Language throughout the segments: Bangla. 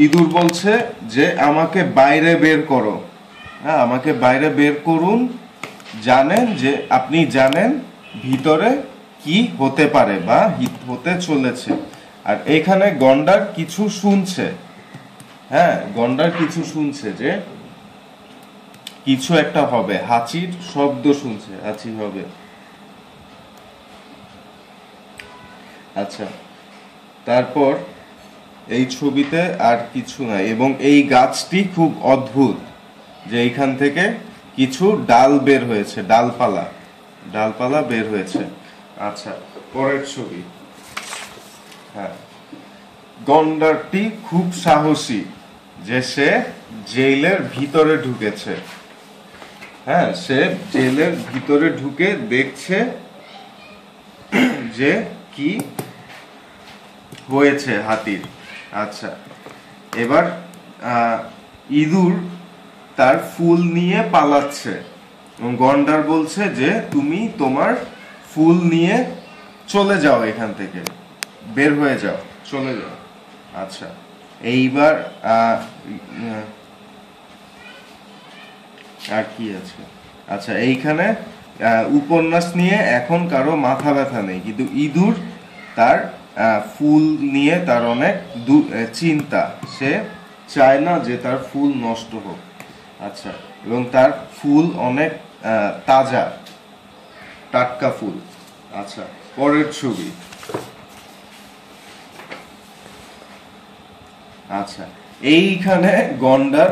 ইঁদুর বলছে যে আমাকে বাইরে বের করো, হ্যাঁ আমাকে বাইরে বের করুন, জানেন যে আপনি জানেন ভিতরে কি হতে পারে বা হতে চলেছে। আর এখানে গন্ডার কিছু শুনছে, হ্যাঁ গন্ডার কিছু শুনছে যে কিছু একটা হবে, হাঁচির শব্দ শুনছে, হাঁচি হবে। আচ্ছা, তারপর এই ছবিতে আর কিছু নাই, এবং এই গাছটি খুব অদ্ভুত যে এইখান থেকে কিছু ডাল বের হয়েছে, ডালপালা ডালপালা বের হয়েছে। আচ্ছা, পরের ছবি। হ্যাঁ, গন্ডারটি খুব সাহসী যে সে জেলের ভিতরে ঢুকেছে। হ্যাঁ, সে জেলের ভিতরে ঢুকে দেখছে যে কি হয়েছে হাতির। আচ্ছা, এবার ইঁদুর তার ফুল নিয়ে পালাচ্ছে এবং গন্ডার বলছে যে তুমি তোমার ফুল নিয়ে চলে যাও, এখান থেকে বের হয়ে যাও, চলে যাও। আচ্ছা, এইবার আর কি আছে? আচ্ছা, এইখানে উপন্যাস নিয়ে এখন কারো মাথা ব্যথা নেই, কিন্তু ইঁদুর তার ফুল নিয়ে তার অনেক চিন্তা, সে চায় না যে তার ফুল নষ্ট হোক। আচ্ছা, এবং তার ফুল অনেক তাজা, টাটকা ফুল। আচ্ছা, পরের ছবি। আচ্ছা, এইখানে গন্ডার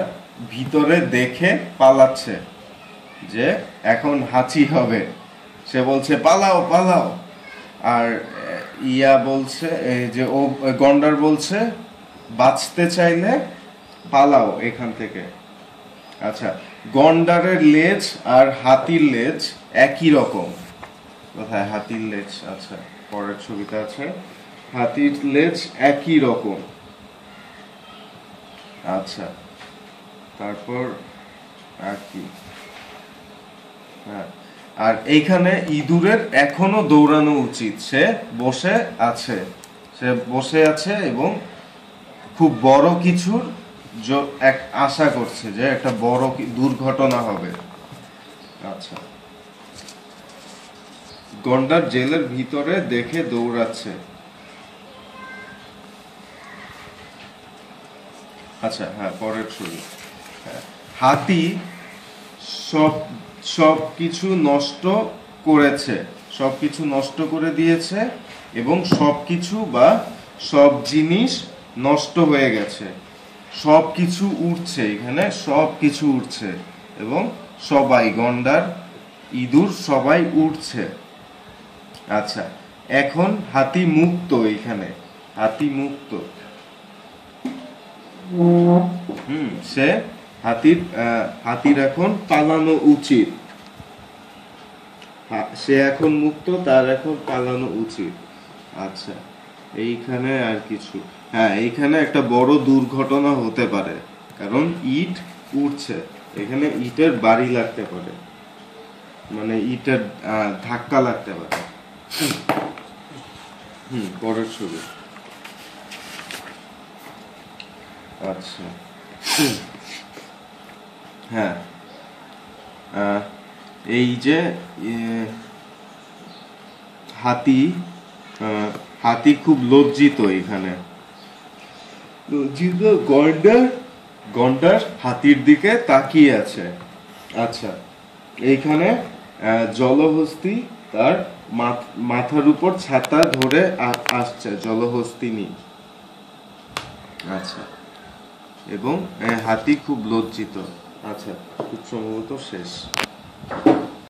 ভিতরে দেখে পালাচ্ছে যে এখন হাঁচি হবে, সে বলছে পালাও পালাও। আর ইয়া বলছে যে ও গন্ডার বলছে বাঁচতে চাইলে পালাও এখান থেকে। আচ্ছা, গন্ডারের লেজ আর হাতির লেজ একই রকম। কোথায় হাতির লেজ? আচ্ছা, পরের ছবিতে আছে, হাতির লেজ একই রকম। আচ্ছা, তারপর আর কি? হ্যাঁ, আর এইখানে ইঁদুরের এখনো দৌড়ানো উচিত, সে বসে আছে, এবং খুব বড় কিছুর এক আশা করছে যে একটা বড় দুর্ঘটনা হবে। আচ্ছা, গন্ডার জেলের ভিতরে দেখে দৌড়াচ্ছে। আচ্ছা, হ্যাঁ, পরের ছবি। হাতি সব কিছু নষ্ট করেছে, সব কিছু নষ্ট করে দিয়েছে, এবং সব কিছু বা সব জিনিস নষ্ট হয়ে গেছে, সব কিছু উঠছে, এখানে সব কিছু উঠছে, এবং সবাই গন্ডার ইঁদুর সবাই উঠছে। আচ্ছা, এখন হাতি মুক্ত, এখানে হাতি মুক্ত। সে হাতির এখন পালানো উচিত, সে এখন মুক্ত, তার এখন পালানো উচিত। আচ্ছা, এইখানে আর কিছু? হ্যাঁ, এইখানে একটা বড় দুর্ঘটনা হতে পারে, কারণ ইট উঠছে, এখানে ইটের বাড়ি লাগতে পারে, মানে ইটের ধাক্কা লাগতে পারে। পরের ছবি। আচ্ছা, হ্যাঁ, এই যে হাতি খুব লজ্জিত, এখানে লজ্জিত। গন্ডার হাতির দিকে তাকিয়ে আছে। আচ্ছা, এইখানে জলহস্তী তার মাথার উপর ছাতা ধরে আসছে, জলহস্তিনী। আচ্ছা, এবং হাতি খুব লজ্জিত। আচ্ছা, খুব সম্ভবত শেষ।